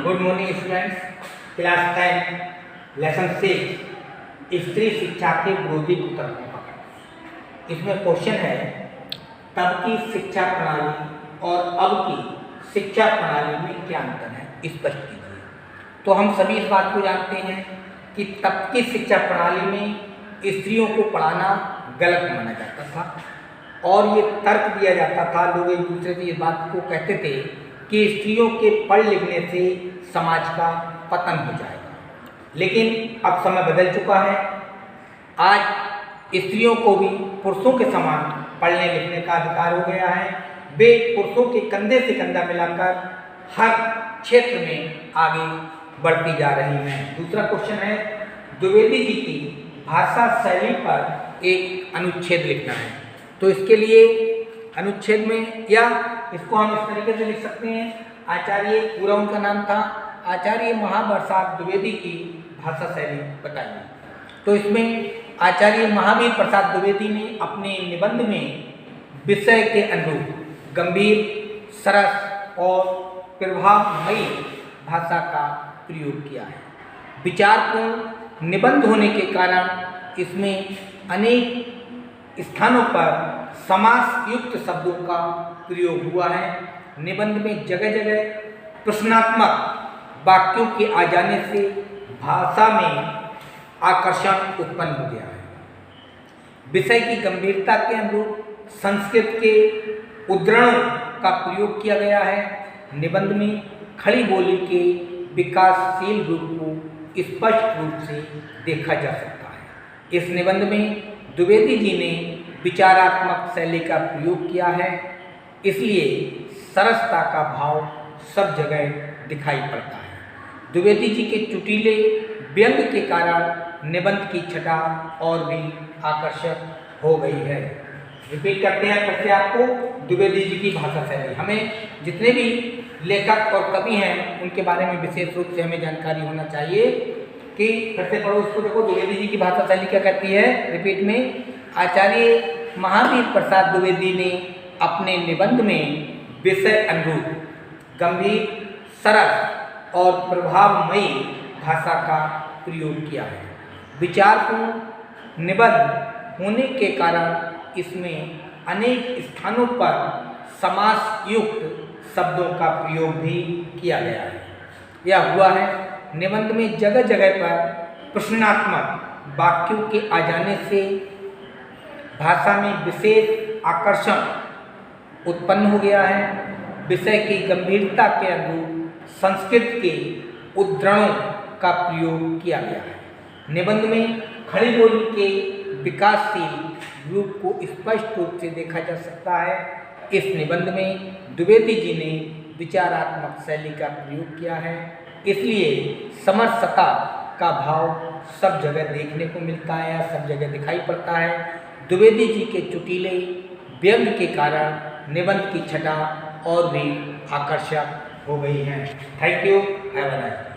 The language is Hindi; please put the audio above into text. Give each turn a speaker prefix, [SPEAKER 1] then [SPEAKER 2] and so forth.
[SPEAKER 1] Good morning students, class 10 lesson 6 स्त्री शिक्षा के विरोधी कुतर्कों का। इसमें क्वेश्चन है तब की शिक्षा प्रणाली और अब की शिक्षा प्रणाली में क्या अंतर है, स्पष्ट कीजिए। तो हम सभी इस बात को जानते हैं कि तब की शिक्षा प्रणाली में स्त्रियों को पढ़ाना गलत माना जाता था और ये तर्क दिया जाता था, लोग एक दूसरे से इस बात को कहते थे कि स्त्रियों के पढ़ लिखने से समाज का पतन हो जाएगा। लेकिन अब समय बदल चुका है। आज स्त्रियों को भी पुरुषों के समान पढ़ने लिखने का अधिकार हो गया है। वे पुरुषों के कंधे से कंधा मिलाकर हर क्षेत्र में आगे बढ़ती जा रही हैं। दूसरा क्वेश्चन है, द्विवेदी जी की भाषा शैली पर एक अनुच्छेद लिखना है। तो इसके लिए अनुच्छेद में, या इसको हम इस तरीके से लिख सकते हैं, आचार्य, पूरा उनका नाम था आचार्य महाप्रसाद द्विवेदी की भाषा शैली बताइए। तो इसमें आचार्य महावीर प्रसाद द्विवेदी ने अपने निबंध में विषय के अनुरूप गंभीर, सरस और प्रभावमयी भाषा का प्रयोग किया है। विचारपूर्ण निबंध होने के कारण इसमें अनेक स्थानों पर समास युक्त शब्दों का प्रयोग हुआ है। निबंध में जगह जगह प्रश्नात्मक वाक्यों के आ जाने से भाषा में आकर्षण उत्पन्न हो गया है। विषय की गंभीरता के अनुरूप संस्कृत के उद्धरणों का प्रयोग किया गया है। निबंध में खड़ी बोली के विकासशील रूप को स्पष्ट रूप से देखा जा सकता है। इस निबंध में द्विवेदी जी ने विचारात्मक शैली का प्रयोग किया है, इसलिए सरसता का भाव सब जगह दिखाई पड़ता है। द्विवेदी जी के चुटीले व्यंग के कारण निबंध की छटा और भी आकर्षक हो गई है। रिपीट करते हैं फिर से आपको, द्विवेदी जी की भाषा शैली। हमें जितने भी लेखक और कवि हैं उनके बारे में विशेष रूप से हमें जानकारी होना चाहिए कि फिर से पढ़ो उसको, देखो द्विवेदी जी की भाषा शैली क्या कहती है। रिपीट में, आचार्य महावीर प्रसाद द्विवेदी ने अपने निबंध में विषय अनुरूप गंभीर, सरस और प्रभावमयी भाषा का प्रयोग किया है। विचारपूर्ण निबंध होने के कारण इसमें अनेक स्थानों पर समास युक्त शब्दों का प्रयोग भी किया गया है। यह हुआ है। निबंध में जगह जगह पर प्रश्नात्मक वाक्यों के आ जाने से भाषा में विशेष आकर्षण उत्पन्न हो गया है। विषय की गंभीरता के अनुरूप संस्कृत के उद्धरणों का प्रयोग किया गया है। निबंध में खड़ी बोली के विकासशील रूप को स्पष्ट रूप से देखा जा सकता है। इस निबंध में द्विवेदी जी ने विचारात्मक शैली का प्रयोग किया है, इसलिए समरसता का भाव सब जगह देखने को मिलता है या सब जगह दिखाई पड़ता है। द्विवेदी जी के चुटीले व्यंग के कारण निबंध की छटा और भी आकर्षक हो गई है। Thank you, have a nice day.